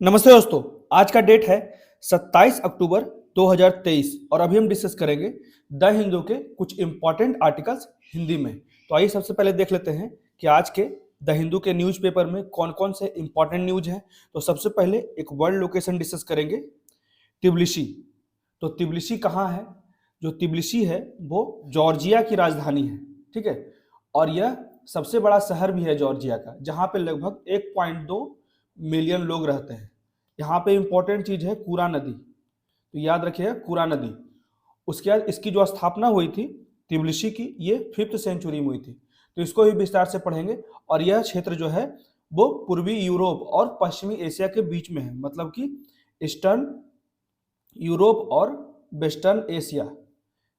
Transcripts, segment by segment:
नमस्ते दोस्तों। आज का डेट है 27 अक्टूबर 2023 और अभी हम डिस्कस करेंगे द हिंदू के कुछ इंपॉर्टेंट आर्टिकल्स हिंदी में। तो आइए सबसे पहले देख लेते हैं कि आज के द हिंदू के न्यूज़पेपर में कौन कौन से इंपॉर्टेंट न्यूज हैं। तो सबसे पहले एक वर्ल्ड लोकेशन डिस्कस करेंगे, तिब्लिसी। तो तिब्लिसी कहाँ है? जो तिब्लिसी है वो जॉर्जिया की राजधानी है, ठीक है। और यह सबसे बड़ा शहर भी है जॉर्जिया का, जहाँ पे लगभग 1.2 मिलियन लोग रहते हैं। यहाँ पे इंपॉर्टेंट चीज है कुरा नदी, तो याद रखिएगा कुरा नदी। उसके बाद इसकी जो स्थापना हुई थी तिब्लिसी की, ये 5th सेंचुरी में हुई थी। तो इसको भी विस्तार से पढ़ेंगे। और यह क्षेत्र जो है वो पूर्वी यूरोप और पश्चिमी एशिया के बीच में है, मतलब कि ईस्टर्न यूरोप और वेस्टर्न एशिया।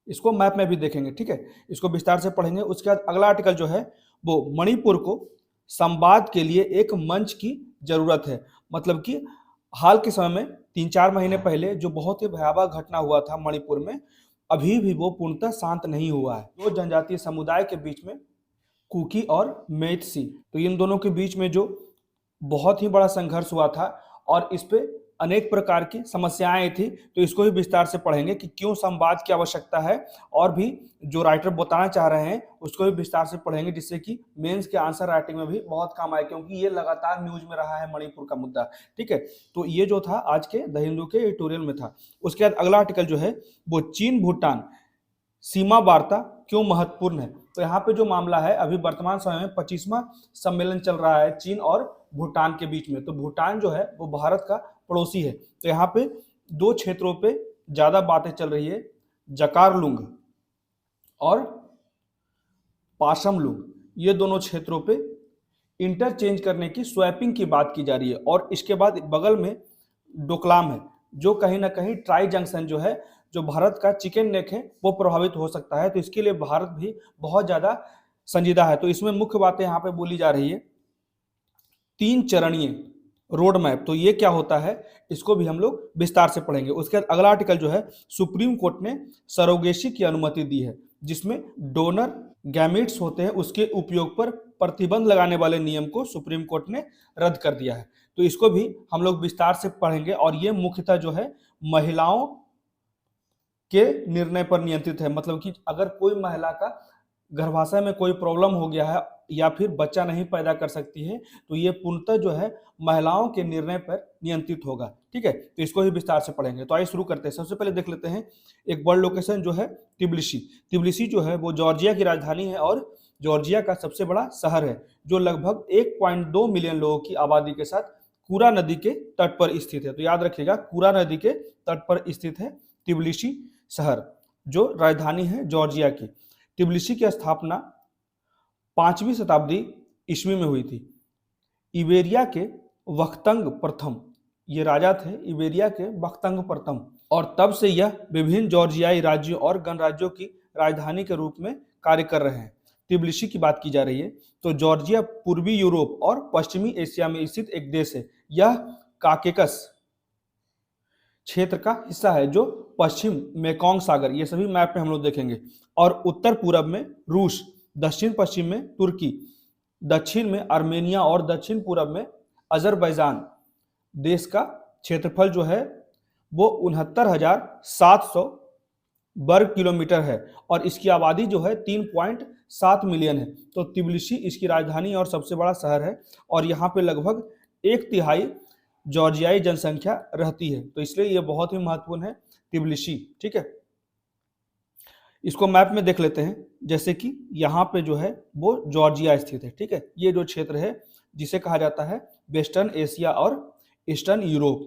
इसको मैप में भी देखेंगे, ठीक है। इसको विस्तार से पढ़ेंगे। उसके बाद अगला आर्टिकल जो है वो मणिपुर को संवाद के लिए एक मंच की जरूरत है। मतलब कि हाल के समय में 3-4 महीने पहले जो बहुत ही भयावह घटना हुआ था मणिपुर में, अभी भी वो पूर्णतः शांत नहीं हुआ है। दो जनजातीय समुदाय के बीच में, कुकी और मेइतेई, तो इन दोनों के बीच में जो बहुत ही बड़ा संघर्ष हुआ था और इस पे अनेक प्रकार की समस्याएं थी। तो इसको भी विस्तार से पढ़ेंगे कि क्यों संवाद की आवश्यकता है, और भी जो राइटर बताना चाह रहे हैं उसको भी विस्तार से पढ़ेंगे, जिससे कि मेंस के आंसर राइटिंग में भी बहुत काम आए, क्योंकि ये लगातार न्यूज में रहा है मणिपुर का मुद्दा, ठीक है। तो ये जो था आज के द हिंदू के एडिटोरियल में था। उसके बाद अगला आर्टिकल जो है वो चीन भूटान सीमा वार्ता क्यों महत्वपूर्ण है। तो यहाँ पे जो मामला है, अभी वर्तमान समय में 25वां सम्मेलन चल रहा है चीन और भूटान के बीच में। तो भूटान जो है वो भारत का पड़ोसी है। तो यहाँ पे दो क्षेत्रों पे ज्यादा बातें चल रही है, जकारलुंग और पाशमलुंग। ये दोनों क्षेत्रों पे इंटरचेंज करने की, स्वैपिंग की बात की जा रही है। और इसके बाद बगल में डोकलाम है, जो कहीं ना कहीं ट्राई जंक्शन जो है, जो भारत का चिकन नेक है, वो प्रभावित हो सकता है। तो इसके लिए भारत भी बहुत ज्यादा संजीदा है। तो इसमें मुख्य बातें यहाँ पे बोली जा रही है, 3 चरणीय रोड मैप। तो ये क्या होता है, इसको भी हम लोग विस्तार से पढ़ेंगे। उसके बाद अगला आर्टिकल जो है, सुप्रीम कोर्ट ने सरोगेसी की अनुमति दी है, जिसमें डोनर गैमेट्स होते हैं उसके उपयोग पर प्रतिबंध लगाने वाले नियम को सुप्रीम कोर्ट ने रद्द कर दिया है। तो इसको भी हम लोग विस्तार से पढ़ेंगे। और ये मुख्यतः जो है महिलाओं के निर्णय पर नियंत्रित है। मतलब कि अगर कोई महिला का गर्भाशय में कोई प्रॉब्लम हो गया है या फिर बच्चा नहीं पैदा कर सकती है, तो ये पूर्णतः जो है महिलाओं के निर्णय पर नियंत्रित होगा, ठीक है। तो इसको ही विस्तार से पढ़ेंगे। तो आइए शुरू करते हैं। सबसे पहले देख लेते हैं एक वर्ल्ड लोकेशन जो है तिब्लिसी। तिब्लिसी जो है वो जॉर्जिया की राजधानी है और जॉर्जिया का सबसे बड़ा शहर है, जो लगभग 1.2 मिलियन लोगों की आबादी के साथ कुरा नदी के तट पर स्थित है। तो याद रखिएगा, कुरा नदी के तट पर स्थित है तिब्लिसी शहर, जो राजधानी है जॉर्जिया की। तिब्लिसी की स्थापना 5वीं शताब्दी ईस्वी में हुई थी। इबेरिया के वख्तंग प्रथम, ये राजा थे इबेरिया के वख्तंग प्रथम, और तब से यह विभिन्न जॉर्जियाई राज्यों और गणराज्यों की राजधानी के रूप में कार्य कर रहे हैं। तिब्लिसी की बात की जा रही है तो जॉर्जिया पूर्वी यूरोप और पश्चिमी एशिया में स्थित एक देश है। यह काकेकस क्षेत्र का हिस्सा है, जो पश्चिम मेकोंग सागर, ये सभी मैप में हम लोग देखेंगे, और उत्तर पूरब में रूस, दक्षिण पश्चिम में तुर्की, दक्षिण में आर्मेनिया और दक्षिण पूरब में अजरबैजान। देश का क्षेत्रफल जो है वो 69,700 वर्ग किलोमीटर है और इसकी आबादी जो है 3.7 मिलियन है। तो तिब्लिसी इसकी राजधानी और सबसे बड़ा शहर है, और यहाँ पे लगभग 1/3 जॉर्जियाई जनसंख्या रहती है। तो इसलिए ये बहुत ही महत्वपूर्ण है तिब्लिसी, ठीक है। इसको मैप में देख लेते हैं। जैसे कि यहाँ पे जो है वो जॉर्जिया स्थित है, ठीक है। ये जो क्षेत्र है जिसे कहा जाता है वेस्टर्न एशिया और ईस्टर्न यूरोप।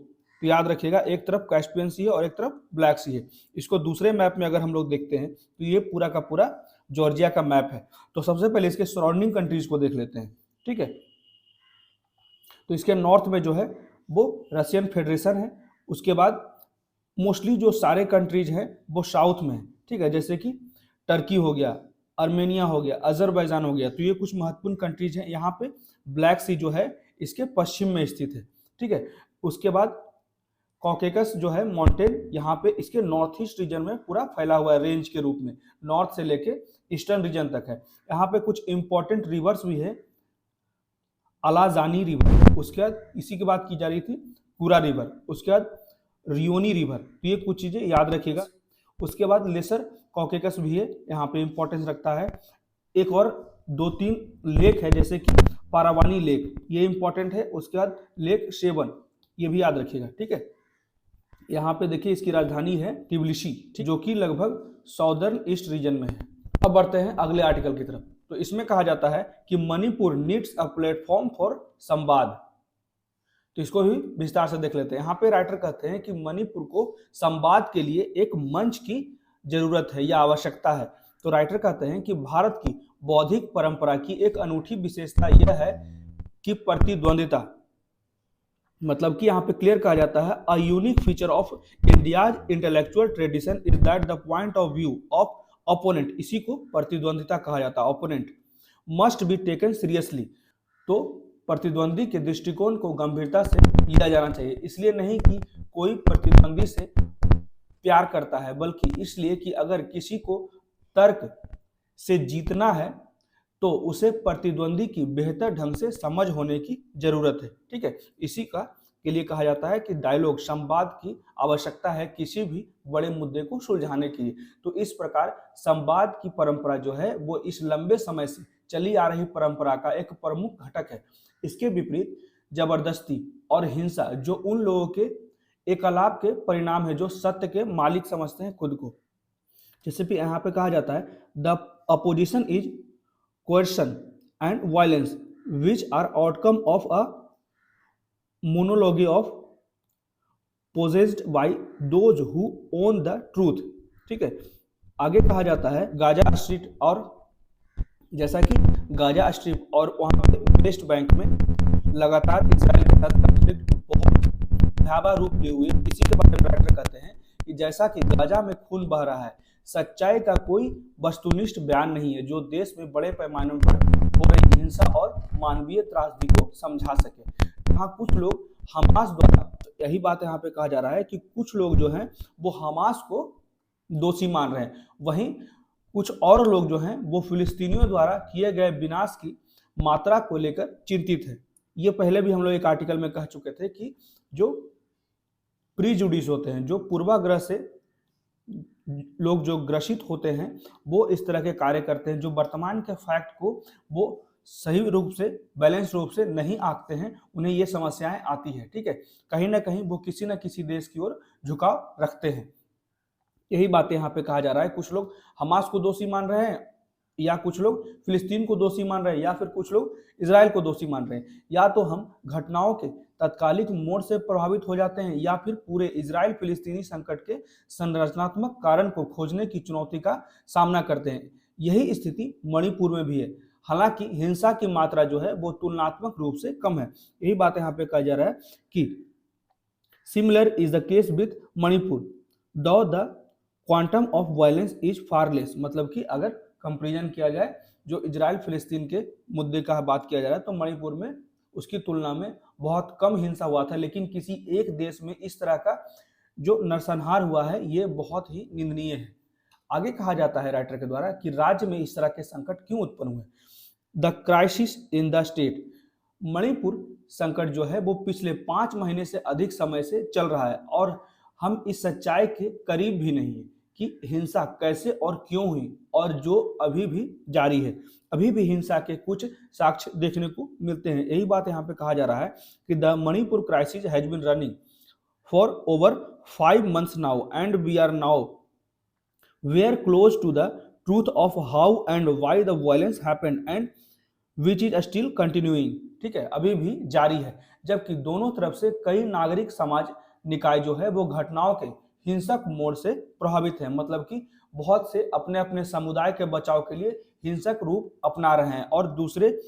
तो याद रखिएगा, एक तरफ कैस्पियन सी है और एक तरफ ब्लैक सी है। इसको दूसरे मैप में अगर हम लोग देखते हैं तो ये पूरा का पूरा जॉर्जिया का मैप है। तो सबसे पहले इसके सराउंडिंग कंट्रीज को देख लेते हैं, ठीक है। तो इसके नॉर्थ में जो है वो रशियन फेडरेशन है। उसके बाद मोस्टली जो सारे कंट्रीज हैं वो साउथ में है, ठीक है। जैसे कि टर्की हो गया, आर्मेनिया हो गया, अजरबैजान हो गया। तो ये कुछ महत्वपूर्ण कंट्रीज हैं। यहाँ पे ब्लैक सी जो है इसके पश्चिम में स्थित है, ठीक है। उसके बाद कॉकेकस जो है माउंटेन, यहाँ पे इसके नॉर्थ ईस्ट रीजन में पूरा फैला हुआ है, रेंज के रूप में नॉर्थ से लेके ईस्टर्न रीजन तक है। यहाँ पे कुछ इंपॉर्टेंट रिवर्स भी है, अलाजानी रिवर। उसके बाद इसी की बात की जा रही थी कुरा रिवर, उसके बाद रियोनी रिवर, तो ये कुछ चीजें याद रखिएगा। उसके बाद लेसर कॉकेकस भी है, यहाँ पे इंपॉर्टेंस रखता है। एक और 2-3 लेक है जैसे कि पारावानी लेक, ये इंपॉर्टेंट है। उसके बाद लेक शेवन, ये भी याद रखिएगा, ठीक है। यहाँ पे देखिए इसकी राजधानी है टिबिलिसी, जो कि लगभग साउदर्न ईस्ट रीजन में है। अब बढ़ते हैं अगले आर्टिकल की तरफ। तो इसमें कहा जाता है कि Manipur needs a platform for संवाद, तो इसको भी विस्तार से देख लेते हैं। यहाँ पे राइटर कहते हैं कि मणिपुर को संवाद के लिए एक मंच की जरूरत है या आवश्यकता है। तो राइटर कहते हैं कि भारत की बौद्धिक परंपरा की एक अनूठी विशेषता यह है कि प्रतिद्वंदिता, मतलब कि यहाँ पे क्लियर कहा जाता है a unique feature of India's intellectual tradition is that the point of view of opponent, इसी को प्रतिद्वंदिता कहा जाता है, opponent must be taken seriously, तो प्रतिद्वंदी के दृष्टिकोण को गंभीरता से लिया जाना चाहिए। इसलिए नहीं कि कोई प्रतिद्वंदी से प्यार करता है, बल्कि इसलिए कि अगर किसी को तर्क से जीतना है तो उसे प्रतिद्वंदी की बेहतर ढंग से समझ होने की जरूरत है, ठीक है। इसी का के लिए कहा जाता है कि डायलॉग, संवाद की आवश्यकता है किसी भी बड़े मुद्दे को सुलझाने के लिए। तो इस प्रकार संवाद की परंपरा जो है वो इस लंबे समय से चली आ रही परंपरा का एक प्रमुख घटक है। इसके विपरीत जबरदस्ती और हिंसा जो उन लोगों के एकलाप के परिणाम है जो सत्य के मालिक समझते हैं खुद को। जैसे कि यहाँ पे कहा जाता है the opposition is coercion and violence which are outcome of a monologue of possessed by those who own the truth, ठीक है। आगे कहा जाता है गाजा स्ट्रिप, और जैसा कि गाजा स्ट्रिप और वहां पे वेस्ट बैंक में लगातार इजराइल के साथ कॉन्फ्लिक्ट बहुत भयावह रूप लिए हुए, इसी के बारे में राइटर कहते हैं कि जैसा कि गाजा में खून बह रहा है, सच्चाई का कोई वस्तुनिष्ठ बयान नहीं है जो देश में बड़े पैमाने पर हो रही हिंसा और मानवीय त्रासदी को समझा सके। यहाँ कुछ लोग हमास द्वारा, यही बात यहाँ पे कहा जा रहा है कि कुछ लोग जो हैं वो हमास को दोषी मान रहे हैं, वहीं कुछ और लोग जो हैं वो फिलिस्तीनियों द्वारा किए गए विनाश की मात्रा को लेकर चिंतित है। ये पहले भी हम लोग एक आर्टिकल में कह चुके थे कि जो प्रीजुडिस होते हैं, जो पूर्वाग्रह से लोग जो ग्रसित होते हैं वो इस तरह के कार्य करते हैं, जो वर्तमान के फैक्ट को वो सही रूप से, बैलेंस रूप से नहीं आंकते हैं, उन्हें ये समस्याएं आती है, ठीक है। कहीं ना कहीं वो किसी न किसी देश की ओर झुकाव रखते हैं। यही बातें यहाँ पे कहा जा रहा है। कुछ लोग हमास को दोषी मान रहे हैं, या कुछ लोग फिलिस्तीन को दोषी मान रहे हैं, या फिर कुछ लोग इजराइल को दोषी मान रहे हैं। या तो हम घटनाओं के तत्कालिक मोड़ से प्रभावित हो जाते हैं, या फिर पूरे इजराइल फिलिस्तीनी संकट के संरचनात्मक कारण को खोजने की चुनौती का सामना करते हैं। यही स्थिति मणिपुर में भी है, हालांकि हिंसा की मात्रा जो है वो तुलनात्मक रूप से कम है। यही बात यहाँ पे कहा जा रहा है कि similar is the case with Manipur though the quantum of violence is far less, मतलब कि अगर कंपेरिजन किया जाए जो इजराइल फिलिस्तीन के मुद्दे का बात किया जा रहा है तो मणिपुर में उसकी तुलना में बहुत कम हिंसा हुआ था, लेकिन किसी एक देश में इस तरह का जो नरसंहार हुआ है ये बहुत ही निंदनीय है। आगे कहा जाता है राइटर के द्वारा कि राज्य में इस तरह के संकट क्यों उत्पन्न हुए। The crisis in the state, Manipur संकट जो है वो पिछले 5 महीने से अधिक समय से चल रहा है और हम इस सच्चाई के करीब भी नहीं है कि हिंसा कैसे और क्यों हुई, और जो अभी भी जारी है। अभी भी हिंसा के कुछ साक्ष्य देखने को मिलते हैं। यही बात यहाँ पे कहा जा रहा है कि the Manipur crisis has been running for over 5 months now and we are nowhere close to the truth of how and why the violence happened and which is still continuing, ठीक है, अभी भी जारी है। जबकि दोनों तरफ से कई नागरिक समाज निकाय जो है वो घटनाओं के हिंसक मोड़ से प्रभावित है, मतलब कि बहुत से अपने अपने समुदाय के बचाव के लिए हिंसक रूप अपना रहे हैं और दूसरे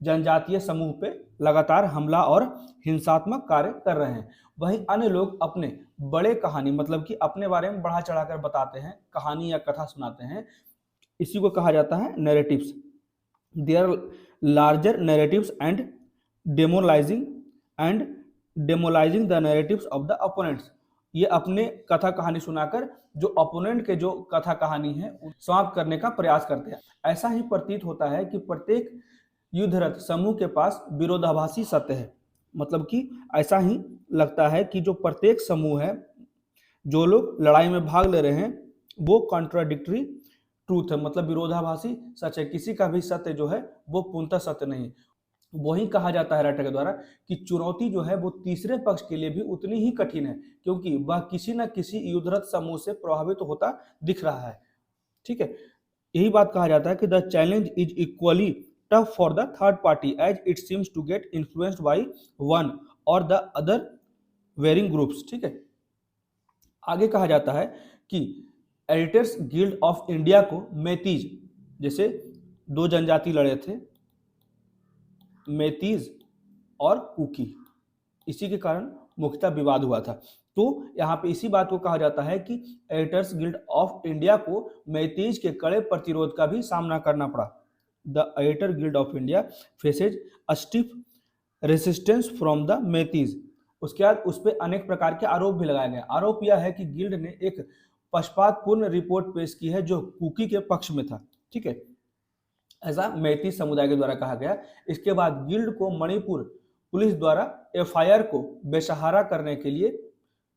जनजातीय समूह पे लगातार हमला और हिंसात्मक कार्य कर रहे हैं। वहीं अन्य लोग अपने बड़े कहानी, मतलब कि अपने बारे में बढ़ा चढ़ाकर बताते हैं, कहानी या कथा सुनाते हैं। इसी को कहा जाता है narratives. Their larger narratives and demolishing the narratives of the opponents, ये अपने कथा कहानी सुनाकर जो ओपोनेंट के जो कथा कहानी है समाप्त करने का प्रयास करते हैं। ऐसा ही प्रतीत होता है कि प्रत्येक युद्धरत समूह के पास विरोधाभासी सत्य है। मतलब कि ऐसा ही लगता है कि जो प्रत्येक समूह है, जो लोग लड़ाई में भाग ले रहे हैं, वो कॉन्ट्राडिक्टरी ट्रूथ है, मतलब विरोधाभासी सच है। किसी का भी सत्य जो है वो पूर्णतः सत्य नहीं। वही कहा जाता है राइटर के द्वारा कि चुनौती जो है वो तीसरे पक्ष के लिए भी उतनी ही कठिन है, क्योंकि वह किसी न किसी युद्धरत समूह से प्रभावित होता दिख रहा है। ठीक है, यही बात कहा जाता है कि the challenge is equally tough for the third party as it seems to get influenced by one or the other warring groups. ठीक है, आगे कहा जाता है कि एडिटर्स गिल्ड ऑफ इंडिया को मेतीज, जैसे दो जनजाति लड़े थे, मेतीज और कुकी, इसी के कारण मुख्यतः विवाद हुआ था। तो यहाँ पे इसी बात को कहा जाता है कि एडिटर्स गिल्ड ऑफ इंडिया को मेतीज के कड़े प्रतिरोध का भी सामना करना पड़ा। The editor guild of India faces a stiff resistance from the Meiteis. उसके बाद उस पर अनेक प्रकार के आरोप भी लगाए गए। आरोप यह है कि गिल्ड ने एक पक्षपातपूर्ण रिपोर्ट पेश की है जो कुकी के पक्ष में था। ठीक है, ऐसा मैती समुदाय के द्वारा कहा गया। इसके बाद गिल्ड को मणिपुर पुलिस द्वारा एफआईआर को बेसहारा करने के लिए,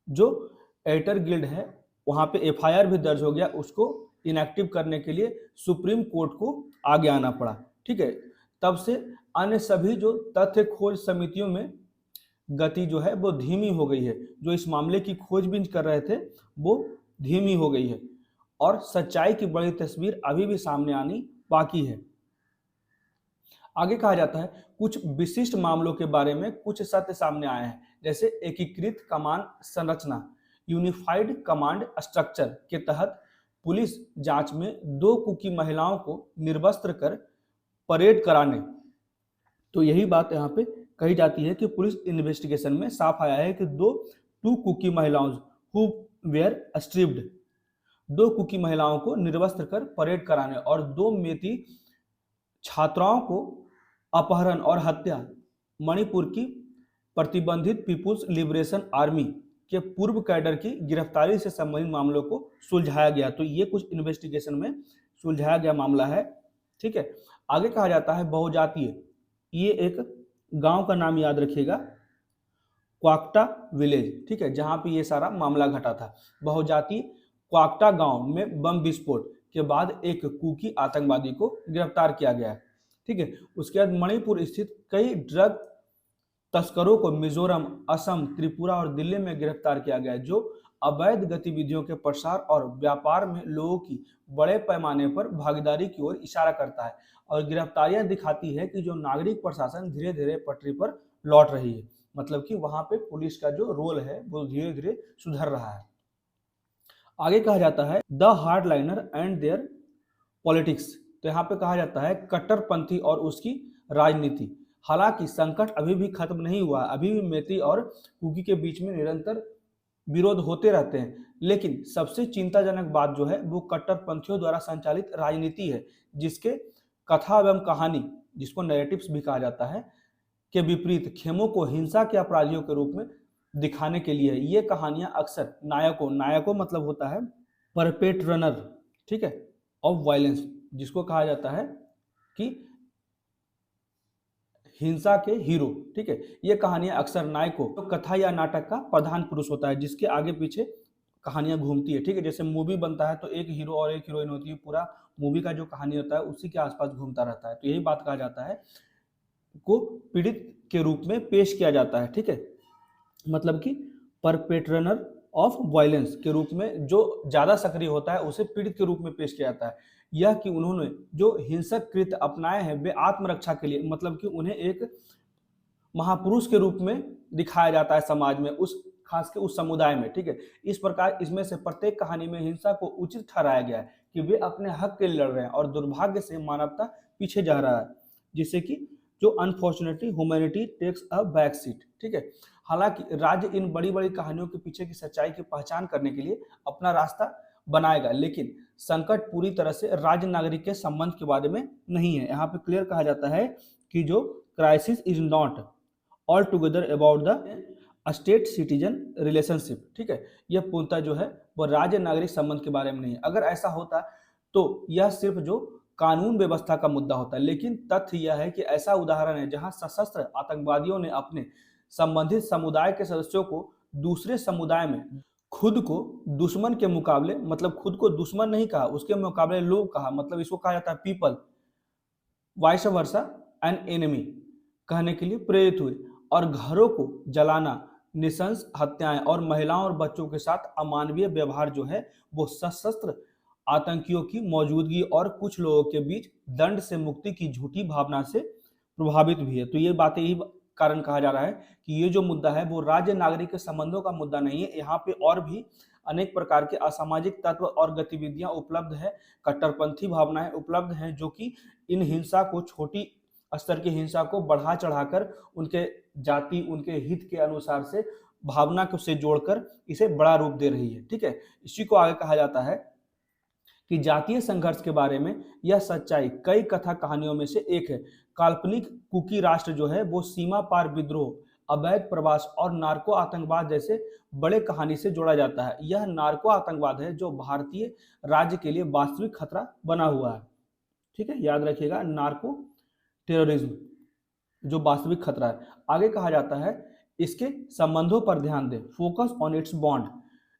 जो एडिटर गिल्ड है वहां पे एफआईआर भी दर्ज हो गया, उसको इनएक्टिव करने के लिए सुप्रीम कोर्ट को आगे आना पड़ा। ठीक है, तब से अन्य सभी जो तथ्य खोज समितियों में गति जो है वो धीमी हो गई है। जो इस मामले की खोजबीन कर रहे थे वो धीमी हो गई है और सच्चाई की बड़ी तस्वीर अभी भी सामने आनी बाकी है। आगे कहा जाता है कुछ विशिष्ट मामलों के बारे में कुछ सत्य सामने आए हैं, जैसे एकीकृत कमान संरचना, यूनिफाइड कमांड स्ट्रक्चर के तहत पुलिस जांच में 2 कुकी महिलाओं को निर्वस्त्र कर परेड कराने। तो यही बात यहाँ पे कही जाती है कि पुलिस इन्वेस्टिगेशन में साफ आया है कि 2 कुकी महिलाओं हु वेयर स्ट्रिप्ड, 2 कुकी महिलाओं को निर्वस्त्र कर परेड कराने और 2 मेती छात्राओं को अपहरण और हत्या मणिपुर की प्रतिबंधित पीपुल्स लिबरेशन आर्मी के पूर्व कैडर की गिरफ्तारी से संबंधित मामलों को सुलझाया गया। तो ये कुछ इन्वेस्टिगेशन में सुलझाया गया मामला है। ठीक है, आगे कहा जाता है बहुजातीय, ये एक गांव का नाम याद रखिएगा, क्वाक्टा विलेज। ठीक है, जहां पे ये सारा मामला घटा था। बहुजातीय क्वाक्टा गांव में बम विस्फोट के बाद एक कुकी आतंकवादी को गिरफ्तार किया गया है। ठीक है, उसके बाद मणिपुर स्थित कई ड्रग तस्करों को मिजोरम, असम, त्रिपुरा और दिल्ली में गिरफ्तार किया गया, जो अवैध गतिविधियों के प्रसार और व्यापार में लोगों की बड़े पैमाने पर भागीदारी की ओर इशारा करता है। और गिरफ्तारियां दिखाती है कि जो नागरिक प्रशासन धीरे धीरे पटरी पर लौट रही है, मतलब कि वहां पे पुलिस का जो रोल है वो धीरे धीरे सुधर रहा है। आगे कहा जाता है the hardliner and their politics. तो यहाँ पे कहा जाता है कट्टरपंथी और उसकी राजनीति। हालांकि संकट अभी भी खत्म नहीं हुआ, अभी भी मेती और कुकी के बीच में निरंतर विरोध होते रहते हैं, लेकिन सबसे चिंताजनक बात जो है वो कट्टरपंथियों द्वारा संचालित राजनीति है, जिसके कथा एवं कहानी, जिसको नैरेटिव्स भी कहा जाता है, के विपरीत खेमों को हिंसा के अपराधियों के रूप में दिखाने के लिए ये कहानियां अक्सर नायकों मतलब होता है परपेट्रनर, ठीक है, ऑफ वायलेंस, जिसको कहा जाता है कि हिंसा के हीरो। ठीक है, ये कहानियां अक्सर नायकों तो कथा या नाटक का प्रधान पुरुष होता है, जिसके आगे पीछे कहानियां घूमती है। ठीक है, जैसे मूवी बनता है तो एक हीरो और एक हीरोइन होती है, पूरा मूवी का जो कहानी होता है उसी के आसपास घूमता रहता है। तो यही बात कहा जाता है को पीड़ित के रूप में पेश किया जाता है। ठीक है, मतलब कि परपेट्रनर ऑफ वायलेंस के रूप में जो ज्यादा सक्रिय होता है उसे पीड़ित के रूप में पेश किया जाता है। यह कि उन्होंने जो हिंसक कृत्य अपनाए हैं वे आत्मरक्षा के लिए, मतलब कि उन्हें एक महापुरुष के रूप में दिखाया जाता है समाज में, उस खास के उस समुदाय में। ठीक है, इस प्रकार इसमें से प्रत्येक कहानी में हिंसा को उचित ठहराया गया है कि वे अपने हक के लिए लड़ रहे हैं और दुर्भाग्य से मानवता पीछे जा रहा है, जिससे कि जो unfortunately humanity takes a back seat. ठीक है, हालांकि राज्य इन बड़ी बड़ी कहानियों के पीछे की सच्चाई की पहचान करने के लिए अपना रास्ता बनाएगा, लेकिन संकट पूरी तरह से राज्य नागरिक के संबंध के बारे में नहीं है। यहाँ पे क्लियर कहा जाता है कि जो crisis is not all together about the state citizen relationship. ठीक है, यह पूर्णतः जो है वो राज्य नागरिक संबंध के बारे में नहीं है। अगर ऐसा होता तो यह सिर्फ जो कानून व्यवस्था का मुद्दा होता है, लेकिन तथ्य यह है कि ऐसा उदाहरण है जहां सशस्त्र आतंकवादियों ने अपने संबंधित समुदाय के सदस्यों को दूसरे समुदाय में खुद को दुश्मन के मुकाबले, मतलब खुद को दुश्मन नहीं कहा, उसके मुकाबले लोग कहा, मतलब इसको कहा जाता है people, vice versa an enemy कहने के लिए प्रेरित हुए, और घरों को जलाना, निशंस हत्याएं और महिलाओं और बच्चों के साथ अमानवीय व्यवहार जो है वो सशस्त्र आतंकियों की मौजूदगी और कुछ लोगों के बीच दंड से मुक्ति की झूठी भावना से प्रभावित भी है। तो ये बातें, यही कारण कहा जा रहा है कि ये जो मुद्दा है वो राज्य नागरिक के संबंधों का मुद्दा नहीं है, यहाँ पे और भी अनेक प्रकार के असामाजिक तत्व और गतिविधियां उपलब्ध है, कट्टरपंथी भावनाएं उपलब्ध हैं, जो कि इन हिंसा को, छोटी स्तर की हिंसा को बढ़ा चढ़ाकर उनके जाति, उनके हित के अनुसार से भावना को से जोड़कर इसे बड़ा रूप दे रही है। ठीक है, इसी को आगे कहा जाता है कि जातीय संघर्ष के बारे में यह सच्चाई कई कथा कहानियों में से एक है। काल्पनिक कुकी राष्ट्र जो है वो सीमा पार विद्रोह, अवैध प्रवास और नार्को आतंकवाद जैसे बड़े कहानी से जोड़ा जाता है। यह नार्को आतंकवाद है जो भारतीय राज्य के लिए वास्तविक खतरा बना हुआ है। ठीक है, याद रखिएगा, नार्को टेररिज्म जो वास्तविक खतरा है। आगे कहा जाता है इसके संबंधों पर ध्यान दें, फोकस ऑन इट्स बॉन्ड।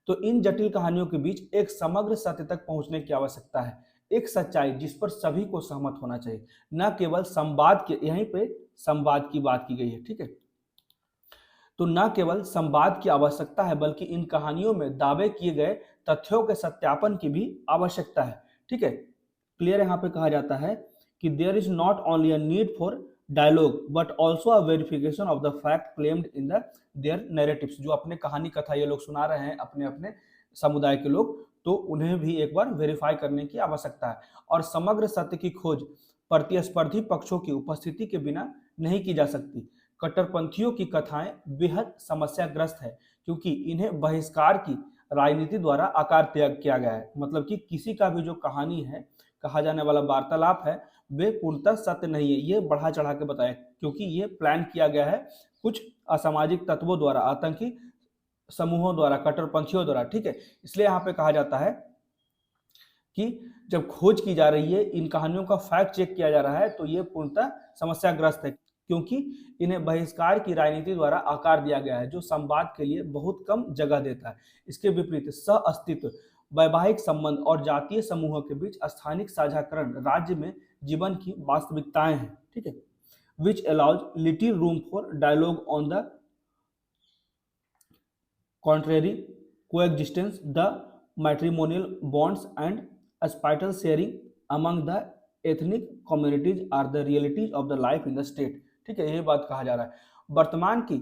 तो इन जटिल कहानियों के बीच एक समग्र सत्य तक पहुंचने की आवश्यकता है, एक सच्चाई जिस पर सभी को सहमत होना चाहिए, न केवल संवाद के, यहीं पे संवाद की बात की गई है। ठीक है, तो न केवल संवाद की आवश्यकता है बल्कि इन कहानियों में दावे किए गए तथ्यों के सत्यापन की भी आवश्यकता है। ठीक है, क्लियर यहाँ पे कहा जाता है कि there is not only a need for dialogue but also a verification of the fact claimed in the their narratives. जो अपने कहानी कथा ये लोग सुना रहे हैं, अपने अपने समुदाय के लोग, तो उन्हें भी एक बार वेरीफाई करने की आवश्यकता है। और समग्र सत्य की खोज प्रतिस्पर्धी पक्षों की उपस्थिति के बिना नहीं की जा सकती। कट्टरपंथियों की कथाएं बेहद समस्याग्रस्त है क्योंकि इन्हें बहिष्कार की राजनीति द्वारा आकार त्याग किया गया है। मतलब कि किसी का भी जो कहानी है, कहा जाने वाला वार्तालाप है, वे पूर्णतः सत्य नहीं है, ये बढ़ा चढ़ा के बताया, क्योंकि ये प्लान किया गया है कुछ असामाजिक तत्वों द्वारा, आतंकी समूहों द्वारा, कट्टरपंथियों द्वारा। ठीक है, इसलिए यहाँ पे कहा जाता है कि जब खोज की जा रही है, इन कहानियों का फैक्ट चेक किया जा रहा है, तो ये पूर्णतः समस्याग्रस्त है क्योंकि इन्हें बहिष्कार की राजनीति द्वारा आकार दिया गया है जो संवाद के लिए बहुत कम जगह देता है। इसके विपरीत सह अस्तित्व, वैवाहिक संबंध और जातीय समूहों के बीच स्थानिक साझाकरण राज्य में जीवन की वास्तविकताएं हैं। ठीक है, which allows little room for dialogue on the contrary coexistence, the matrimonial bonds and spiritual sharing among the ethnic communities are the realities of the life in the state। ठीक है, ये बात कहा जा रहा है। वर्तमान की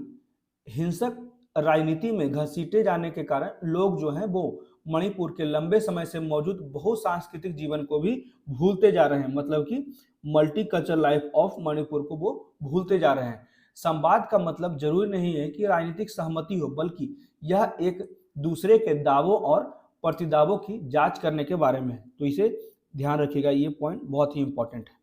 हिंसक राजनीति में घसीटे जाने के कारण लोग जो हैं वो मणिपुर के लंबे समय से मौजूद बहु सांस्कृतिक जीवन को भी भूलते जा रहे हैं। मतलब कि multi cultural life of Manipur को वो भूलते जा रहे हैं। संवाद का मतलब जरूरी नहीं है कि राजनीतिक सहमति हो, बल्कि यह एक दूसरे के दावों और प्रतिदावों की जांच करने के बारे में है। तो इसे ध्यान रखिएगा, ये पॉइंट बहुत ही इंपॉर्टेंट है।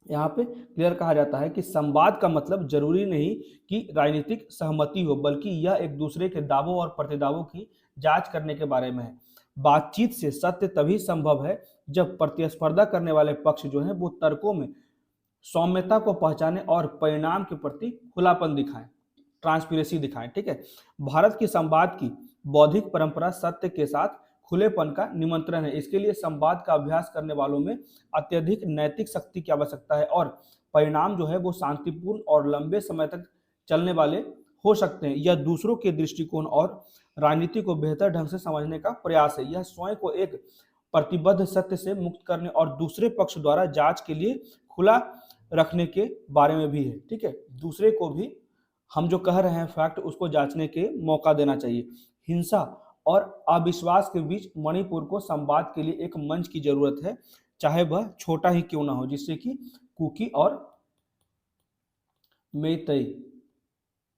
यहाँ पे क्लियर कहा जाता है कि संवाद का मतलब जरूरी नहीं कि राजनीतिक सहमति हो, बल्कि यह एक दूसरे के दावों और प्रतिदावों की जांच करने के बारे में है। बातचीत से सत्य तभी संभव है जब प्रतिस्पर्धा करने वाले पक्ष जो है वो तर्कों में सौम्यता को पहचाने और परिणाम के प्रति खुलापन दिखाएं, ट्रांसपेरेंसी दिखाएं। ठीक है, भारत की संवाद की बौद्धिक परंपरा सत्य के साथ खुलेपन का निमंत्रण है। इसके लिए संवाद का अभ्यास करने वालों में अत्यधिक नैतिक शक्ति की आवश्यकता है और परिणाम जो है वो शांतिपूर्ण और लंबे समय तक चलने वाले हो सकते हैं। यह दूसरों के दृष्टिकोण और राजनीति को बेहतर ढंग से समझने का प्रयास है। यह स्वयं को एक प्रतिबद्ध सत्य से मुक्त करने और दूसरे पक्ष द्वारा जांच के लिए खुला रखने के बारे में भी है। ठीक है, दूसरे को भी हम जो कह रहे हैं फैक्ट, उसको जांचने के मौका देना चाहिए। हिंसा और अविश्वास के बीच मणिपुर को संवाद के लिए एक मंच की जरूरत है, चाहे वह छोटा ही क्यों ना हो, जिससे कि कुकी और मेइतेई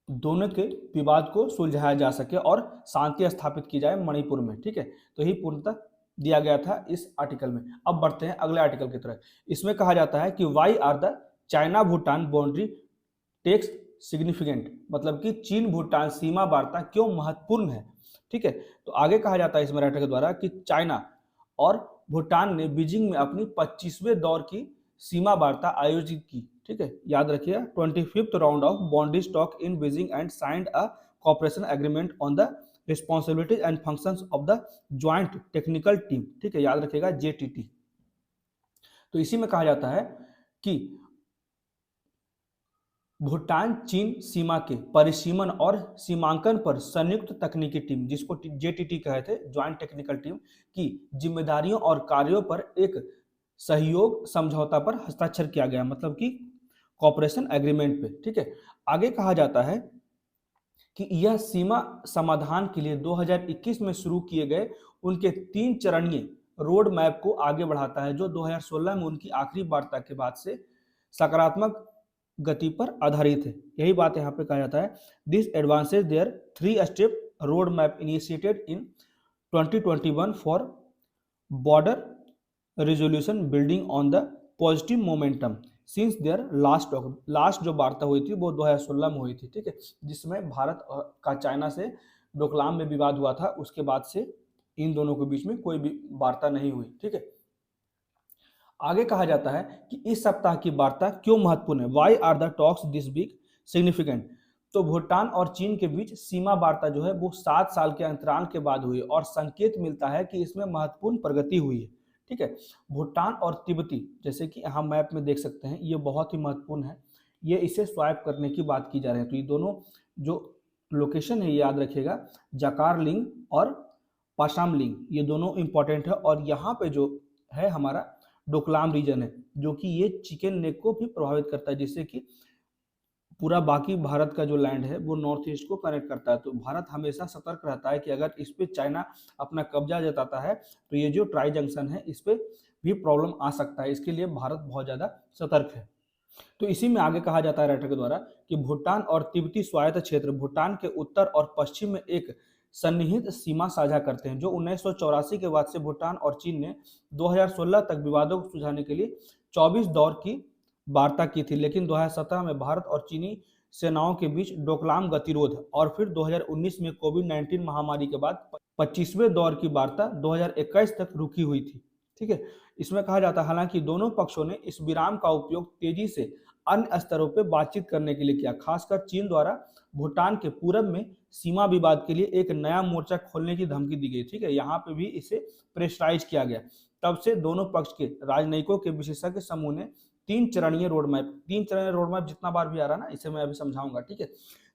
दोनों के विवाद को सुलझाया जा सके और शांति स्थापित की जाए मणिपुर में। ठीक है, तो यही पूर्णतः दिया गया था इस आर्टिकल में। अब बढ़ते हैं अगले आर्टिकल की तरफ। इसमें कहा जाता है कि why are the China Bhutan boundary talks significant, मतलब कि चीन भूटान सीमा वार्ता क्यों महत्वपूर्ण है। ठीक है, तो आगे कहा जाता है इसमें राइटर के द्वारा कि चाइना और भूटान ने बीजिंग में अपनी 25वें दौर की सीमा वार्ता आयोजित की। ठीक है, याद रखिएगा 25th round of boundary talk in Beijing and signed a cooperation agreement on the responsibilities and functions of the joint technical team. ठीक है, याद रखिएगा JTT। तो इसी में कहा जाता है कि भूटान चीन सीमा के परिसीमन और सीमांकन पर संयुक्त तकनीकी टीम, जिसको JTT कहे थे, ज्वाइंट टेक्निकल टीम, की जिम्मेदारियों और कार्यों पर एक सहयोग समझौता पर हस्ताक्षर किया गया, मतलब कि कॉपरेशन एग्रीमेंट पे। ठीक है, आगे कहा जाता है कि यह सीमा समाधान के लिए 2021 में शुरू किए गए उनके 3 चरणीय रोड मैप को आगे बढ़ाता है, जो 2016 में उनकी आखिरी वार्ता के बाद से सकारात्मक गति पर आधारित है। यही बात यहाँ पे कहा जाता है, this advances their 3 step road map initiated in 2021 for border resolution building on the positive momentum since their last जो वार्ता हुई थी वो 2016 में हुई थी। ठीक है, जिसमें भारत का चाइना से डोकलाम में विवाद हुआ था, उसके बाद से इन दोनों के बीच में कोई भी वार्ता नहीं हुई। ठीक है, आगे कहा जाता है कि इस सप्ताह की वार्ता क्यों महत्वपूर्ण है, why are the talks this week significant. तो भूटान और चीन के बीच सीमा वार्ता जो है वो 7 साल के अंतराल के बाद हुई और संकेत मिलता है कि इसमें महत्वपूर्ण प्रगति हुई है। ठीक है, भूटान और तिब्बती, जैसे कि यहाँ मैप में देख सकते हैं, ये बहुत ही महत्वपूर्ण है, ये इसे स्वाइप करने की बात की जा रही है। तो ये दोनों जो लोकेशन है, ये याद रखिएगा, जाकारलिंग और पाशामलिंग, ये दोनों इंपॉर्टेंट है। और यहाँ पे जो है हमारा डोकलाम रीजन है, जो कि ये चिकन नेक को भी प्रभावित करता है, जिससे कि पूरा बाकी भारत का जो लैंड है वो नॉर्थ ईस्ट को कनेक्ट करता है। तो भारत हमेशा सतर्क रहता है कि अगर इस पे चाइना अपना कब्जा जताता है तो ये जो ट्राई जंक्शन है इस पे भी प्रॉब्लम आ सकता है, इसके लिए भारत बहुत ज़्यादा सतर्क है। तो इसी में आगे कहा जाता है राइटर के द्वारा कि भूटान और तिब्बती स्वायत्त क्षेत्र भूटान के उत्तर और पश्चिम में एक सन्निहित सीमा साझा करते हैं, जो 1984 के बाद से भूटान और चीन ने 2016 तक विवादों को सुलझाने के लिए 24 दौर की वार्ता की थी। लेकिन 2017 में भारत और चीनी सेनाओं के बीच डोकलाम गतिरोध और फिर 2019 में कोविड-19 महामारी के बाद 25वें दौर की वार्ता 2021 तक रुकी हुई थी। ठीक है, इसमें कहा जाता है हालांकि दोनों पक्षों ने इस विराम का उपयोग तेजी से अन्य स्तरों पर बातचीत करने के लिए किया। खासकर चीन द्वारा भूटान के पूरब में सीमा विवाद के लिए एक नया मोर्चा खोलने की धमकी दी गई। ठीक है, यहाँ पे भी इसे प्रेशराइज किया गया। तब से दोनों पक्ष के राजनयिकों के विशेषज्ञ समूह ने 3 चरणीय रोड मैप जितना बार भी आ रहा है ना, इसे मैं अभी समझाऊंगा। ठीक है,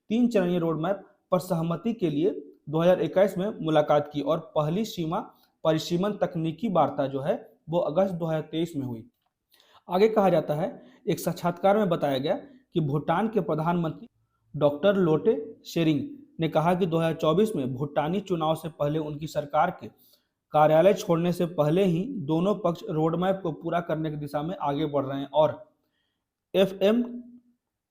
3 चरणीय रोड मैप पर सहमति के लिए 2021 में मुलाकात की और पहली सीमा परिसीमन तकनीकी वार्ता जो है वो अगस्त 2023 में हुई। आगे कहा जाता है, एक साक्षात्कार में बताया गया कि भूटान के प्रधानमंत्री डॉक्टर लोटे शेरिंग ने कहा कि 2024 में भूटानी चुनाव से पहले उनकी सरकार के कार्यालय छोड़ने से पहले ही दोनों पक्ष रोडमैप को पूरा करने की दिशा में आगे बढ़ रहे हैं। और FM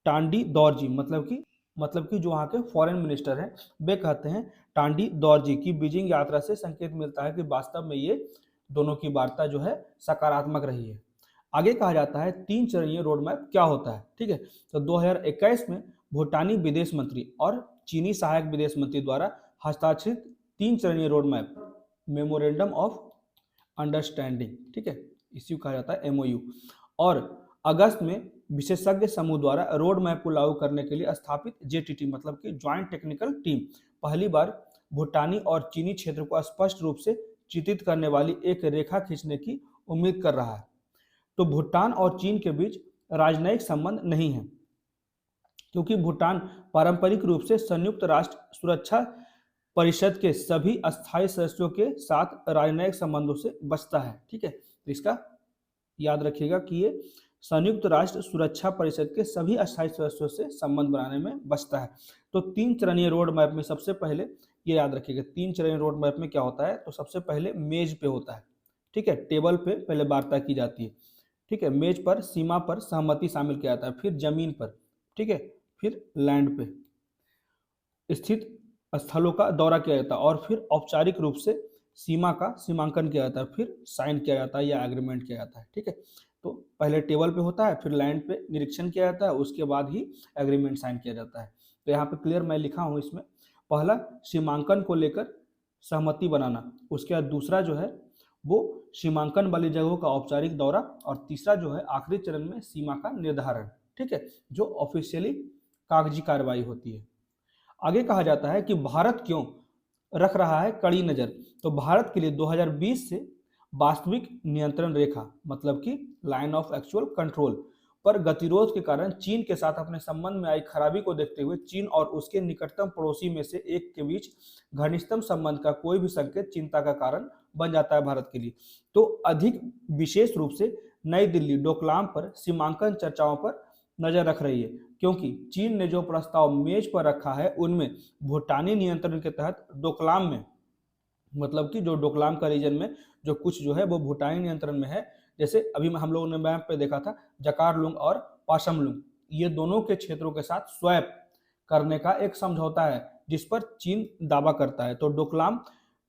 टांडी दौरजी, मतलब कि जो वहाँ के फॉरेन मिनिस्टर हैं, वे कहते हैं टांडी दौरजी की बीजिंग यात्रा से संकेत मिलता है कि वास्तव में ये दोनों की वार्ता जो है सकारात्मक रही है। आगे कहा जाता है 3 चरणीय रोड मैप क्या होता है। ठीक है, तो 2021 में भूटानी विदेश मंत्री और चीनी सहायक विदेश मंत्री द्वारा हस्ताक्षरित 3 चरणीय road map memorandum of understanding, ठीक है, इसी को कहा जाता है MOU, और अगस्त में विशेषज्ञ समूह द्वारा रोड मैप को लागू करने के लिए स्थापित JTT, मतलब कि ज्वाइंट टेक्निकल टीम, पहली बार भूटानी और चीनी क्षेत्र को स्पष्ट रूप से चित्रित करने वाली एक रेखा खींचने की उम्मीद कर रहा है। तो भूटान और चीन के बीच राजनयिक संबंध नहीं है, क्योंकि भूटान पारंपरिक रूप से संयुक्त राष्ट्र सुरक्षा परिषद के सभी अस्थायी सदस्यों के साथ राजनयिक संबंधों से बचता है। ठीक है, तो इसका याद रखिएगा कि ये संयुक्त राष्ट्र सुरक्षा परिषद के सभी अस्थायी सदस्यों से संबंध बनाने में बचता है। तो 3 चरणीय रोड मैप में सबसे पहले ये याद रखिएगा, 3 चरणीय रोड मैप में क्या होता है, तो सबसे पहले मेज पे होता है। ठीक है, टेबल पे पहले वार्ता की जाती है। ठीक है, मेज पर सीमा पर सहमति शामिल किया जाता है, फिर जमीन पर, ठीक है, फिर लैंड पे स्थित स्थलों का दौरा किया जाता है और फिर औपचारिक रूप से सीमा का सीमांकन किया जाता है, फिर साइन किया जाता है या एग्रीमेंट किया जाता है। ठीक है, तो पहले टेबल पे होता है, फिर लैंड पे निरीक्षण किया जाता है, उसके बाद ही एग्रीमेंट साइन किया जाता है। तो यहाँ पे क्लियर मैं लिखा हूँ इसमें, पहला सीमांकन को लेकर सहमति बनाना, उसके बाद दूसरा जो है वो सीमांकन वाली जगहों का औपचारिक दौरा, और तीसरा जो है आखिरी चरण में सीमा का निर्धारण, ठीक है, जो ऑफिशियली कागजी कार्रवाई होती है। आगे कहा जाता है कि भारत क्यों रख रहा है कड़ी नजर। तो भारत के लिए 2020 से वास्तविक नियंत्रण रेखा, मतलब कि लाइन ऑफ एक्चुअल कंट्रोल पर गतिरोध के कारण चीन के साथ अपने संबंध में आई खराबी को देखते हुए चीन और उसके निकटतम पड़ोसी में से एक के बीच घनिष्ठतम संबंध का कोई भी संकेत चिंता का कारण बन जाता है भारत के लिए। तो अधिक विशेष रूप से नई दिल्ली डोकलाम पर सीमांकन चर्चाओं पर नजर रख रही है, क्योंकि चीन ने जो प्रस्ताव मेज पर रखा है उनमें भूटानी नियंत्रण के तहत डोकलाम में, मतलब कि जो डोकलाम का रीजन में जो कुछ जो है वो भूटानी नियंत्रण में है, जैसे अभी हम लोगों ने मैप पे देखा था जकारलुंग और पाशमलुंग, ये दोनों के क्षेत्रों के साथ स्वैप करने का एक समझौता है जिस पर चीन दावा करता है। तो डोकलाम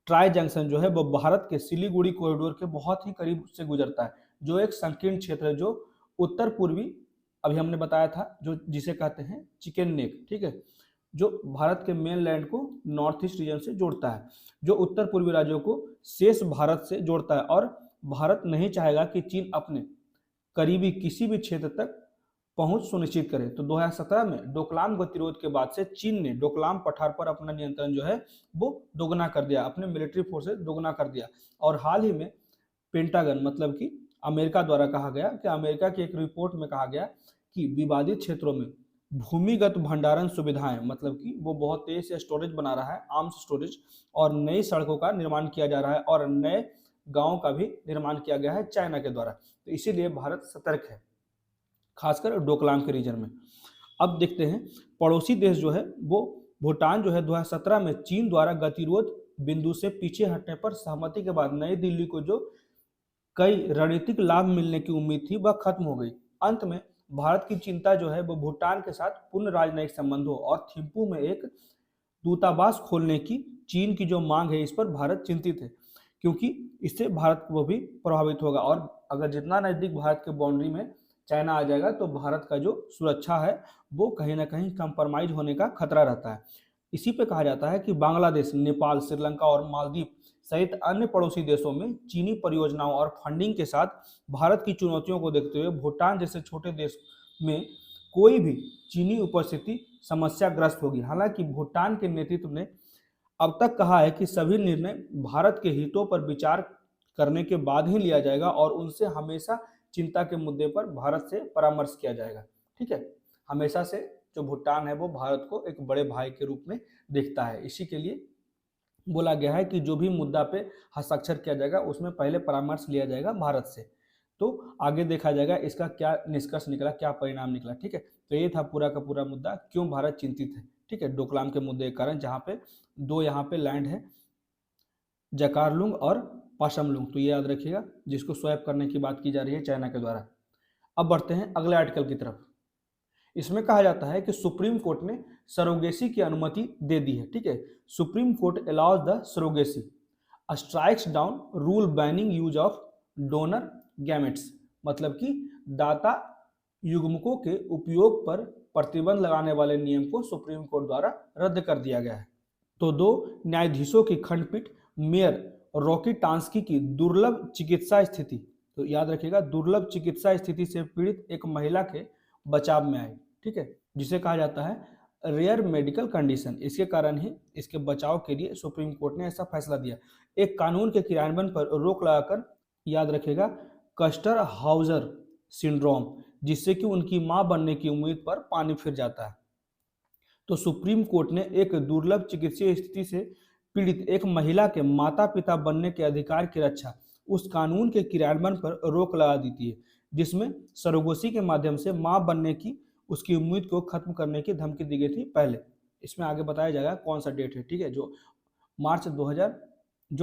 ट्राई जंक्शन जो है वो भारत के सिलीगुड़ी कॉरिडोर के बहुत ही करीब से गुजरता है, जो एक संकीर्ण क्षेत्र है जो उत्तर पूर्वी, अभी हमने बताया था, जो जिसे कहते हैं चिकन नेक, ठीक है, जो भारत के मेन लैंड को नॉर्थ ईस्ट रीजन से जोड़ता है, जो उत्तर पूर्वी राज्यों को शेष भारत से जोड़ता है, और भारत नहीं चाहेगा कि चीन अपने करीबी किसी भी क्षेत्र तक पहुंच सुनिश्चित करे। तो 2017 में डोकलाम गतिरोध के बाद से चीन ने डोकलाम पठार पर अपना नियंत्रण जो है वो दोगुना कर दिया, अपने मिलिट्री फोर्सेस दोगुना कर दिया। और हाल ही में पेंटागन, मतलब कि अमेरिका द्वारा कहा गया कि अमेरिका की एक रिपोर्ट में कहा गया कि विवादित क्षेत्रों में भूमिगत भंडारण सुविधाएं, मतलब कि वो बहुत तेज से स्टोरेज बना रहा है, आर्म्स स्टोरेज, और नई सड़कों का निर्माण किया जा रहा है और नए गांवों का भी निर्माण किया गया है चाइना के द्वारा। तो इसीलिए भारत सतर्क है, खासकर डोकलाम के रीजन में। अब देखते हैं पड़ोसी देश जो है वो भूटान जो है 2017 में चीन द्वारा गतिरोध बिंदु से पीछे हटने पर सहमति के बाद नई दिल्ली को जो कई रणनीतिक लाभ मिलने की उम्मीद थी वह खत्म हो गई। अंत में भारत की चिंता जो है वो भूटान के साथ पूर्ण राजनयिक संबंधों और थिम्पू में एक दूतावास खोलने की चीन की जो मांग है, इस पर भारत चिंतित है, क्योंकि इससे भारत को भी प्रभावित होगा, और अगर जितना नजदीक भारत के बाउंड्री में चाइना आ जाएगा तो भारत का जो सुरक्षा है वो कहीं ना कहीं कंप्रोमाइज होने का खतरा रहता है। इसी पे कहा जाता है कि बांग्लादेश, नेपाल, श्रीलंका और मालदीव सहित अन्य पड़ोसी देशों में चीनी परियोजनाओं और फंडिंग के साथ भारत की चुनौतियों को देखते हुए भूटान जैसे छोटे देश में कोई भी चीनी उपस्थिति समस्याग्रस्त होगी। हालांकि भूटान के नेतृत्व ने अब तक कहा है कि सभी निर्णय भारत के हितों पर विचार करने के बाद ही लिया जाएगा और उनसे हमेशा चिंता के मुद्दे पर भारत से परामर्श किया जाएगा। ठीक है, हमेशा से जो भूटान है वो भारत को एक बड़े भाई के रूप में देखता है, इसी के लिए बोला गया है कि जो भी मुद्दा पे हस्ताक्षर किया जाएगा उसमें पहले परामर्श लिया जाएगा भारत से, तो आगे देखा जाएगा इसका क्या निष्कर्ष निकला, क्या परिणाम निकला। ठीक है, तो ये था पूरा का पूरा मुद्दा, क्यों भारत चिंतित है। ठीक है, डोकलाम के मुद्दे के कारण, जहाँ पे दो यहाँ पे लैंड है, जकारलुंग और पाशमलुंग, तो ये याद रखिएगा, जिसको स्वैप करने की बात की जा रही है चाइना के द्वारा। अब बढ़ते हैं अगले आर्टिकल की तरफ। इसमें कहा जाता है कि सुप्रीम कोर्ट ने सरोगेसी की अनुमति दे दी है। ठीक है, supreme court allows the surrogacy, strikes down rule banning use of donor gametes, मतलब कि दाता युग्मकों के उपयोग पर प्रतिबंध लगाने वाले नियम को सुप्रीम कोर्ट द्वारा रद्द कर दिया गया है। तो दो न्यायाधीशों की खंडपीठ मेयर रॉकी टांस्की की दुर्लभ चिकित्सा स्थिति, तो याद रखिएगा दुर्लभ चिकित्सा स्थिति से पीड़ित एक महिला के बचाव में आई। ठीक है, जिसे कहा जाता है रेयर मेडिकल कंडीशन, इसके कारण ही इसके बचाव के लिए सुप्रीम कोर्ट ने ऐसा फैसला दिया। एक कानून के क्रियान्वयन पर रोक लगाकर, याद रखिएगा कस्टर हाउजर सिंड्रोम, जिससे कि उनकी मां बनने की उम्मीद पर पानी फिर जाता है। तो सुप्रीम कोर्ट ने एक दुर्लभ चिकित्सीय स्थिति से पीड़ित एक महिला के माता पिता बनने के अधिकार की रक्षा उस कानून के क्रियान्वयन पर रोक लगा देती है, जिसमें सरोगेसी के माध्यम से मां बनने की उसकी उम्मीद को खत्म करने की धमकी दी गई थी पहले। इसमें आगे बताया जाएगा कौन सा डेट है। ठीक है, जो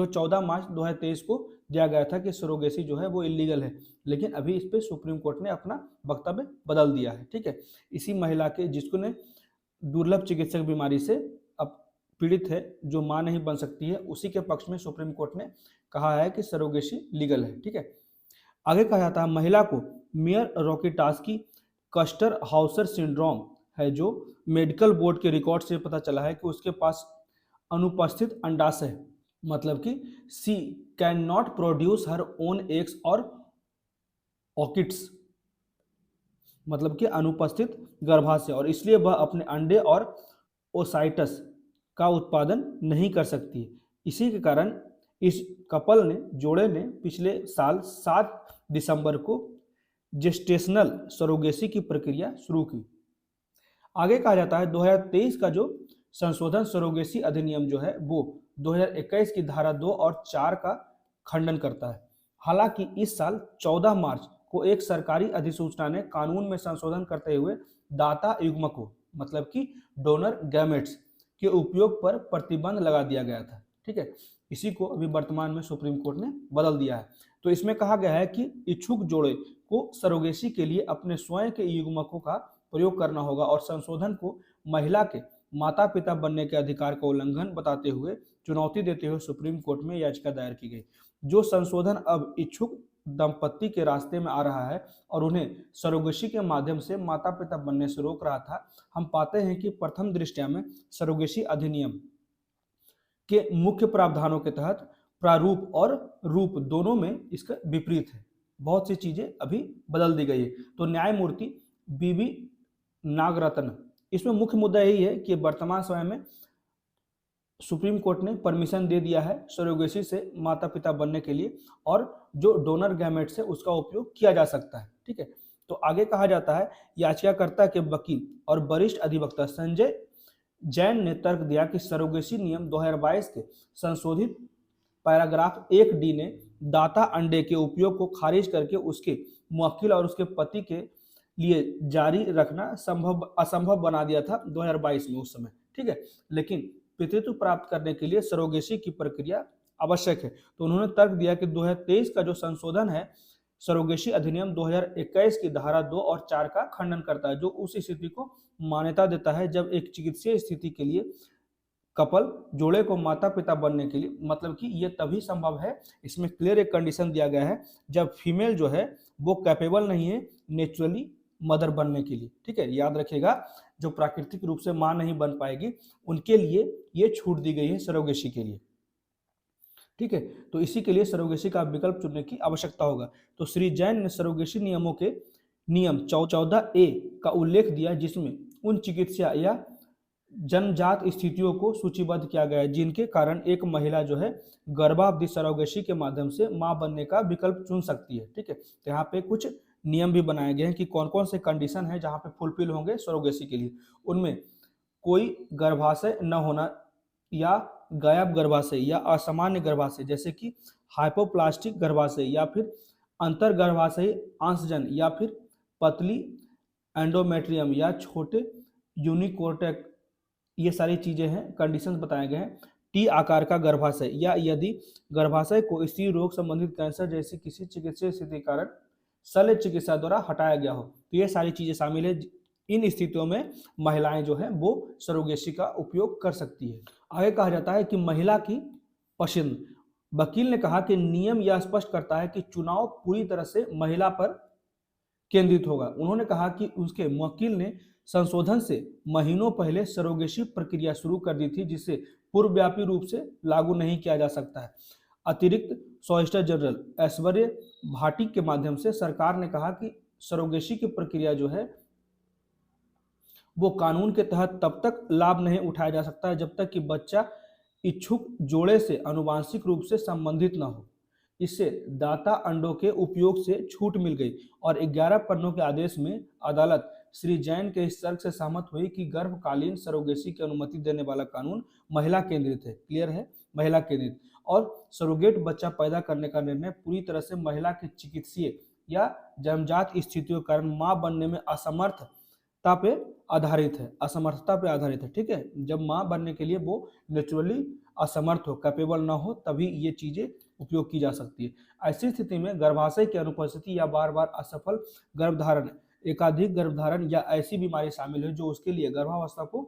14 मार्च 2023 को दिया गया था कि सरोगेसी जो है वो इलीगल है, लेकिन अभी इस पर सुप्रीम कोर्ट ने अपना वक्तव्य बदल दिया है। ठीक है, इसी महिला के जिसको ने दुर्लभ चिकित्सक बीमारी से अब पीड़ित है, जो मां नहीं बन सकती है, उसी के पक्ष में सुप्रीम कोर्ट ने कहा है कि सरोगेसी लीगल है। ठीक है, आगे कहा जाता है महिला को Mayer Rokitansky Kuster Hauser syndrome है, जो मेडिकल बोर्ड के रिकॉर्ड से पता चला है कि उसके पास अनुपस्थित अंडाशय मतलब कि she can not produce her own eggs और ऑकिट्स, मतलब कि अनुपस्थित गर्भाशय, और इसलिए वह अपने अंडे और ओसाइटस का उत्पादन नहीं कर सकती है। इसी के कारण इस जोड़े ने पिछले साल 7 दिसंबर को जेस्टेशनल सरोगेसी की प्रक्रिया शुरू की। आगे कहा जाता है 2023 का जो संशोधन सरोगेसी अधिनियम जो है वो 2021 की धारा 2 और 4 का खंडन करता है। हालांकि इस साल 14 मार्च को एक सरकारी अधिसूचना ने कानून में संशोधन करते हुए दाता युग्मकों, मतलब कि डोनर गैमेट्स के उपयोग पर प्रतिबंध लगा दिया गया था। ठीक है, इसी को अभी वर्तमान में सुप्रीम कोर्ट ने बदल दिया है। तो इसमें कहा गया है कि इच्छुक जोड़े को सरोगेसी के लिए अपने स्वयं के युग्मकों का प्रयोग करना होगा, और संशोधन को महिला के माता पिता बनने के अधिकार का उल्लंघन बताते हुए चुनौती देते हुए सुप्रीम कोर्ट में याचिका दायर की गई। जो संशोधन अब इच्छुक दंपत्ति के रास्ते में आ रहा है और उन्हें सरोगेसी के माध्यम से माता पिता बनने से रोक रहा था, हम पाते हैं कि प्रथम दृष्टया में सरोगेसी अधिनियम के मुख्य प्रावधानों के तहत प्रारूप और रूप दोनों में इसका विपरीत है। बहुत सी चीजें अभी बदल दी गई है। तो न्यायमूर्ति बीबी नागरत्न, इसमें मुख्य मुद्दा यही है कि वर्तमान समय में सुप्रीम कोर्ट ने परमिशन दे दिया है सरोगेसी से माता पिता बनने के लिए, और जो डोनर गैमेट्स है उसका उपयोग किया जा सकता है। ठीक है, तो आगे कहा जाता है याचिकाकर्ता के वकील और वरिष्ठ अधिवक्ता संजय जैन ने तर्क दिया कि सरोगेसी नियम 2022 के संशोधित पैराग्राफ 1D ने दाता अंडे के उपयोग को खारिज करके उसके मुवक्किल और उसके पति के लिए जारी रखना असंभव बना दिया था 2022 में उस समय। ठीक है, लेकिन पितृत्व प्राप्त करने के लिए सरोगेसी की प्रक्रिया आवश्यक है। तो उन्होंने तर्क दिया कि 2023 का जो संशोधन है सरोगेसी अधिनियम 2021 की धारा 2 और 4 का खंडन करता है, जो उस स्थिति को मान्यता देता है जब एक चिकित्सीय स्थिति के लिए कपल जोड़े को माता पिता बनने के लिए, मतलब कि ये तभी संभव है, इसमें क्लियर एक कंडीशन दिया गया है, जब फीमेल जो है वो कैपेबल नहीं है नेचुरली मदर बनने के लिए। ठीक है, याद रखिएगा, जो प्राकृतिक रूप से मां नहीं बन पाएगी उनके लिए ये छूट दी गई है सरोगेसी के लिए। ठीक है, तो इसी के लिए सरोगेसी का विकल्प चुनने की आवश्यकता होगा। तो श्री जैन ने सरोगेसी नियमों के नियम 14A का उल्लेख दिया, जिसमें उन चिकित्सा या जन्मजात स्थितियों को सूचीबद्ध किया गया है जिनके कारण एक महिला जो है गर्भावधि सरोगेसी के माध्यम से मां बनने का विकल्प चुन सकती है। ठीक है, तो यहाँ पे कुछ नियम भी बनाए गए हैं कि कौन कौन से कंडीशन है जहाँ पे फुलफिल होंगे सरोगेसी के लिए। उनमें कोई गर्भाशय न होना या गायब गर्भाशय या असामान्य गर्भाशय, जैसे कि हाइपोप्लास्टिक गर्भाशय या फिर अंतर गर्भाशयी अंशजन या फिर पतली एंडोमेट्रियम या छोटे यूनिकोर्टेक, ये सारी चीजें हैं, कंडीशंस बताए गए हैं। टी आकार का गर्भाशय, या यदि गर्भाशय को स्त्री रोग संबंधित कैंसर जैसी किसी चिकित्सीय स्थिति के कारण शल्य चिकित्सा द्वारा हटाया गया हो, तो ये सारी चीजें शामिल है। इन स्थितियों में महिलाएं जो है वो सरोगेसी का उपयोग कर सकती है। आगे कहा जाता है कि महिला की पसंद। वकील ने कहा कि नियम यह स्पष्ट करता है कि चुनाव पूरी तरह से महिला पर केंद्रित होगा। उन्होंने कहा कि उसके मुवक्किल ने संशोधन से महीनों पहले सरोगेसी प्रक्रिया शुरू कर दी थी, जिसे पूर्वव्यापी रूप से लागू नहीं किया जा सकता है। अतिरिक्त सॉलिसिटर जनरल ऐश्वर्य भाटी के माध्यम से सरकार ने कहा कि सरोगेसी की प्रक्रिया जो है वो कानून के तहत तब तक लाभ नहीं उठाया जा सकता है जब तक कि बच्चा इच्छुक जोड़े से आनुवांशिक रूप से संबंधित न हो। इससे दाता अंडों के उपयोग से छूट मिल गई और 11 पन्नों के आदेश में अदालत श्री जैन के इस तर्क से सहमत हुई कि गर्भकालीन सरोगेसी की अनुमति देने वाला कानून महिला केंद्रित है। क्लियर है, महिला केंद्रित, और सरोगेट बच्चा पैदा करने का निर्णय पूरी तरह से महिला के चिकित्सीय या जन्मजात स्थितियों के कारण मां बनने में असमर्थता पे आधारित है, असमर्थता पे आधारित है। ठीक है, जब मां बनने के लिए वो नेचुरली असमर्थ हो, कैपेबल ना हो, तभी ये चीजें उपयोग की जा सकती है। ऐसी स्थिति में गर्भाशय की अनुपस्थिति या बार बार असफल गर्भधारण, एकाधिक गर्भधारण या ऐसी बीमारी शामिल है जो उसके लिए गर्भावस्था को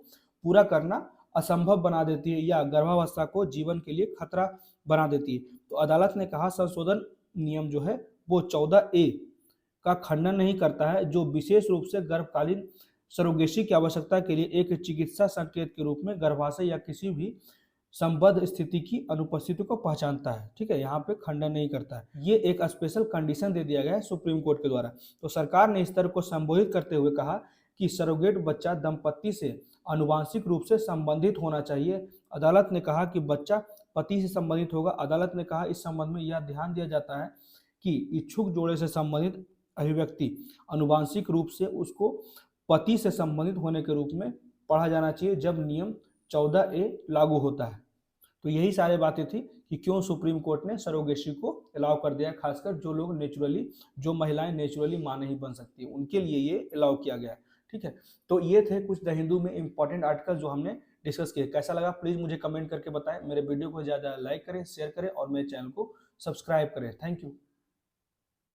पूरा करना असंभव बना देती है या गर्भावस्था को जीवन के लिए खतरा बना देती है। तो अदालत ने कहा संशोधन नियम जो है वो 14A का खंडन नहीं करता है, जो विशेष रूप से गर्भकालीन सरोगेसी की आवश्यकता के लिए एक चिकित्सा संकेत के रूप में गर्भाशय या किसी भी संबद्ध स्थिति की अनुपस्थिति को पहचानता है। ठीक है, यहाँ पे खंडन नहीं करता है। ये एक स्पेशल कंडीशन दे दिया गया है सुप्रीम कोर्ट के द्वारा। तो सरकार ने इस तरह को संबोधित करते हुए कहा कि सरोगेट बच्चा दंपत्ति से आनुवांशिक रूप से संबंधित होना चाहिए। अदालत ने कहा कि बच्चा पति से संबंधित होगा। अदालत ने कहा इस संबंध में यह ध्यान दिया जाता है कि इच्छुक जोड़े से संबंधित अभिव्यक्ति आनुवांशिक रूप से उसको पति से संबंधित होने के रूप में पढ़ा जाना चाहिए जब नियम 14A लागू होता है। तो यही सारी बातें थी कि क्यों सुप्रीम कोर्ट ने सरोगेसी को अलाउ कर दिया, खासकर जो लोग नेचुरली, जो महिलाएं नेचुरली मां नहीं बन सकती, उनके लिए ये अलाउ किया गया है। ठीक है, तो ये थे कुछ द हिंदू में इंपॉर्टेंट आर्टिकल जो हमने डिस्कस किए। कैसा लगा प्लीज मुझे कमेंट करके बताएं। मेरे वीडियो को ज़्यादा लाइक करें, शेयर करें और मेरे चैनल को सब्सक्राइब करें। Thank you.